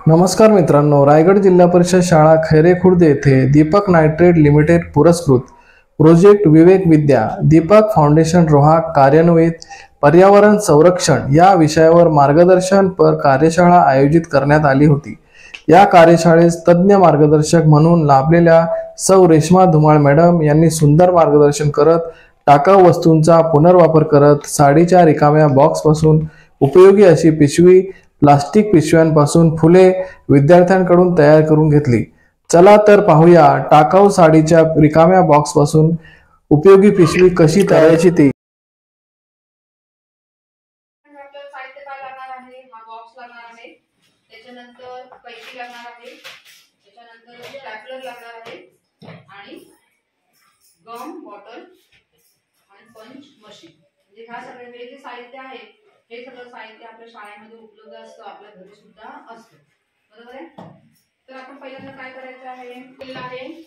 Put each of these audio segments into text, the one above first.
नमस्कार मित्रांनो, रायगड जिल्हा परिषद शाळा खैरे खुर्द येथे दीपक नायट्रेट लिमिटेड पुरस्कृत प्रोजेक्ट विवेक विद्या दीपक फाउंडेशन रोहा कार्यान्वित पर्यावरण संरक्षण या विषयावर मार्गदर्शनपर कार्यशाळा आयोजित करण्यात आली होती। या कार्यशाळेस तज्ञ मार्गदर्शक म्हणून लाभलेल्या सौ रेश्मा धुमाळ मॅडम यांनी सुंदर मार्गदर्शन करत टाकाऊ वस्तूंचा पुनर्वापर करत साडीच्या रिकाम्या बॉक्सपासून उपयोगी अशी पिशवी प्लास्टिक पिशव्यांपासून फुले विद्यार्थ्यांकडून तयार करून घेतली। चला तर पाहूया टाकाऊ साडीच्या रिकाम्या बॉक्सपासून उपयोगी पिशवी कशी करायची ते। साहित्य काय लागणार आहे, हा बॉक्स लागणार आहे, त्याच्यानंतर पैकी लागणार आहे, त्याच्यानंतर स्टॅपलर लागणार आहे आणि गम बॉटल आणि पंच मशीन। म्हणजे हा सगळे जे साहित्य आहे हे सगळं साहित्य आपल्या शाळेमध्ये उपलब्ध असतं, आपल्या घरी सुद्धा असतं, बरोबर आहे। तर आपण पहिल्यांदा काय करायचं आहे,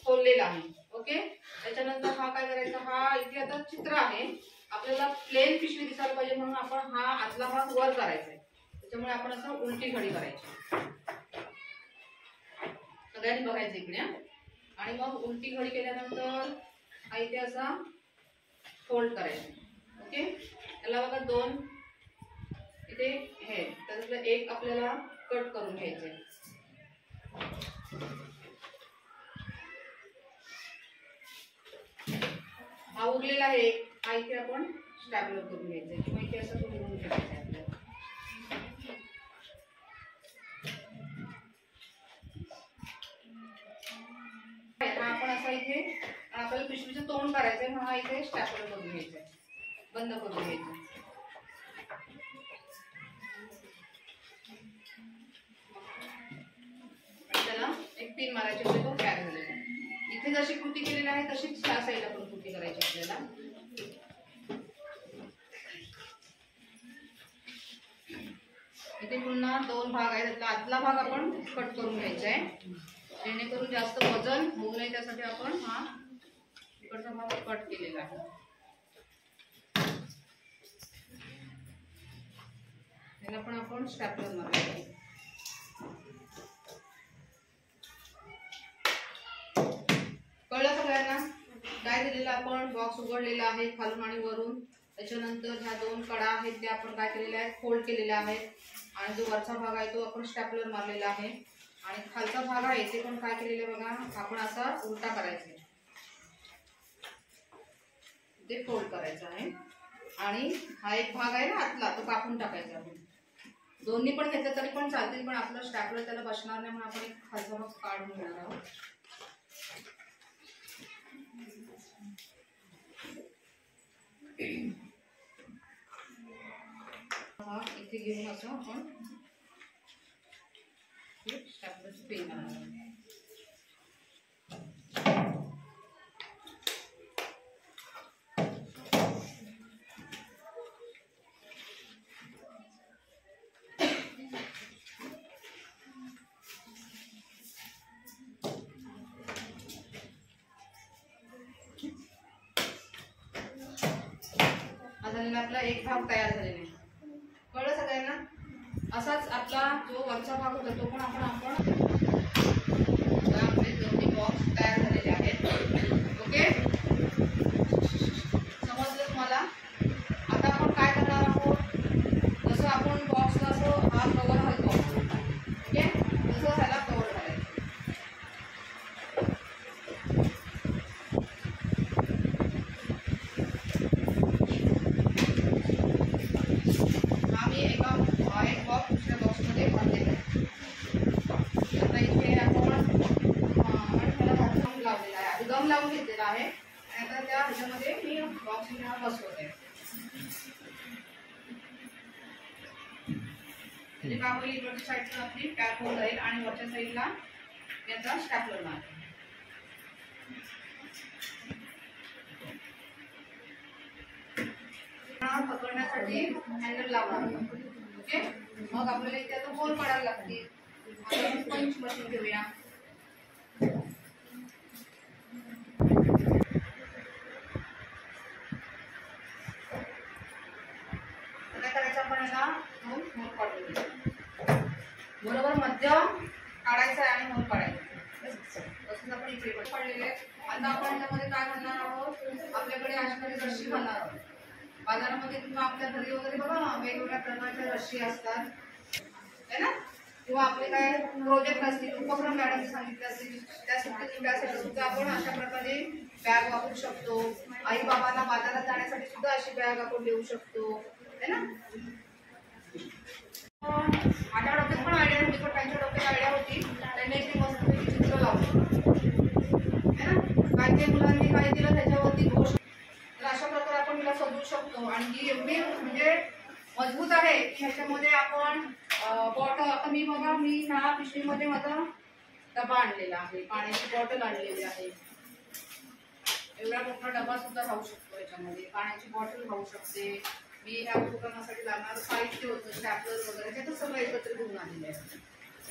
खोललेला आहे, ओके। त्याच्यानंतर हा काय करायचा, हा इथे आता चित्र आहे, आपल्याला प्लेन पिशवी दिसायला पाहिजे म्हणून आपण हा आतला भाग वर करायचा आहे, त्याच्यामुळे आपण असं उलटी घडी करायची। सगळ्यांनी बघायचं इकडे, आणि मग उलटी घडी केल्यानंतर हा इथे असा फोल्ड करायचा, ओके। याला बघा दोन इथे हे, त्यातलं एक आपल्याला कट करून घ्यायचंय। हा उरलेला आहे, हा इथे आपण स्टॅपलर करून घ्यायचंय किंवा इथे असं गुंडळून ठेवायचंय आपल्याला। हा आपण असा इथे आपल्याला पिशवीचं तोंड करायचंय म्हणून हा इथे स्टॅपलर करून घ्यायचंय, बंद करून घ्यायचं। त्याला एक पिन मारायची म्हणजे तो पॅक झालेला आहे। इथे जशी कृती केलेली आहे तशीच ह्या साईडला पण कृती करायची आपल्याला। इथे पुन्हा दोन भाग आहेत, त्यातला आतला भाग आपण कट करून घ्यायचा आहे जेणेकरून जास्त वजन होऊ नये, त्यासाठी आपण हा इकडचा भाग कट केलेला आहे। त्याला पण आपण स्टॅपलर मारायचं। कळलं सगळ्यांना? काय दिलेलं आपण बॉक्स उघडलेला आहे खालून आणि वरून, त्याच्यानंतर ह्या दोन कडा आहेत त्या आपण काय केलेल्या आहेत, फोल्ड केलेल्या आहेत, आणि जो वरचा भाग आहे तो आपण स्टॅपलर मारलेला आहे, आणि खालचा भाग आहे ते पण काय केलेलं बघा, आपण असा उलटा करायचा, ते फोल्ड करायचा आहे, आणि हा एक भाग आहे ना आतला तो कापून टाकायचा। आपण दोन्ही पण घेतलं तरी पण चालतील, पण आपलं स्टॅपलर त्याला बसणार नाही म्हणून आपण एक खालचा भाग काढून घेणार आहोत। इथे घेऊन असं आपण स्टॅपलरची पेन मारायचं। आपला एक भाग तयार झालेला आहे, कळलं सगळ्यांना? असाच आपला जो वरचा भाग होता तो पण आपण आपले दोन्ही बॉक्स तयार झालेले आहेत, ओके। समजलं तुम्हाला? आता आपण काय करणार आहोत, जसं आपण बॉक्सला असं हा कवर घालतो, ओके, तसं ह्याला कवर घालायचं। एक बॉक्स दुसऱ्या बॉक्समध्ये भरलेला आहे। आता इथे आपण गम लावलेला आहे, आधी गम लावून घेतलेला आहे, आणि आता त्या ह्याच्यामध्ये मी बॉक्स बसवते। म्हणजे काय होईल, इकडच्या साईडला आपली पॅक होऊन जाईल आणि वरच्या साईडला याचा स्टॅपलर मारेल। पकडण्यासाठी हँडल लावणार, ओके। मग आपल्याला इथे आता होल पाडायला लागतील, आपण पंच मशीन घेऊया। काय करायचं, आपण याला होल पाडून बरोबर मध्यम काढायचं आहे आणि मग काढायचं. तसंच आपण इकडे पण पडलेले आहे. आता आपण त्यामध्ये काय घालणार आहोत, आपल्याकडे अशाकडे रस्सी घालणार आहोत. बाजारामध्ये किंवा आपल्या घरी वगैरे बघा ना वेगवेगळ्या प्रकारच्या रस्सी असतात है ना, किंवा आपले काय प्रोजेक्ट असतील, उपक्रम मॅडमने सांगितले असतील त्यासाठी सुद्धा आपण अशा प्रकारे बॅग वापरू शकतो. आई बाबांना बाजारात जाण्यासाठी सुद्धा अशी बॅग आपण देऊ शकतो है ना. माझ्या डोक्यात पण आयडिया होती, पण त्यांच्या डोक्यात आयडिया होती, त्यांनी एक मस्तपैकी चित्र लावलं है ना. काही मुलांनी काय केलं त्याच्यावरती घोष, तर अशा प्रकारे आपण तिला सजवू शकतो. आणि ही एवढी म्हणजे मजबूत आहे की ह्याच्यामध्ये आपण बॉटल, आता मी बघा मी ह्या पिशवीमध्ये माझा डबा आणलेला आहे, पाण्याची बॉटल आणलेली आहे. एवढा मोठा डबा सुद्धा राहू शकतो याच्यामध्ये, पाण्याची बॉटल राहू शकते. मी ह्या उपकरणासाठी लागणारं साहित्य होतं, स्टॅपलर वगैरे त्याचं सगळं एकत्र घेऊन आलेलं आहे.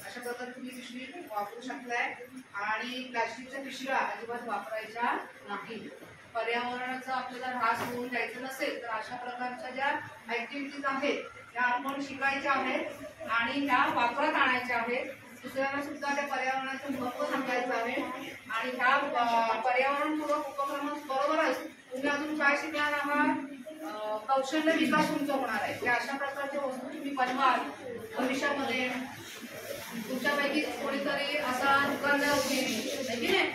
अशा प्रकारे तुम्ही पिशवी वापरू शकताय. आणि प्लास्टिकच्या पिशव्या अजिबात वापरायच्या नाही. पर्यावरणाचा आपल्याला ऱ्हास होऊन द्यायचं नसेल तर अशा प्रकारच्या ज्या ऍक्टिव्हिटीज आहेत त्या आपण शिकायच्या आहेत आणि ह्या वापरात आणायच्या आहेत. दुसऱ्यांना सुद्धा त्या पर्यावरणाचं महत्त्व सांगायचं आहे. आणि ह्या पर्यावरणपूरक उपक्रमाबरोबरच तुम्ही अजून काय शिकणार आहात, कौशल्य विकास तुमचा होणार आहे. त्या अशा प्रकारच्या वस्तू तुम्ही बनवाल. भविष्यामध्ये तुमच्यापैकी कोणीतरी असा दुकानदार होईल की नाही,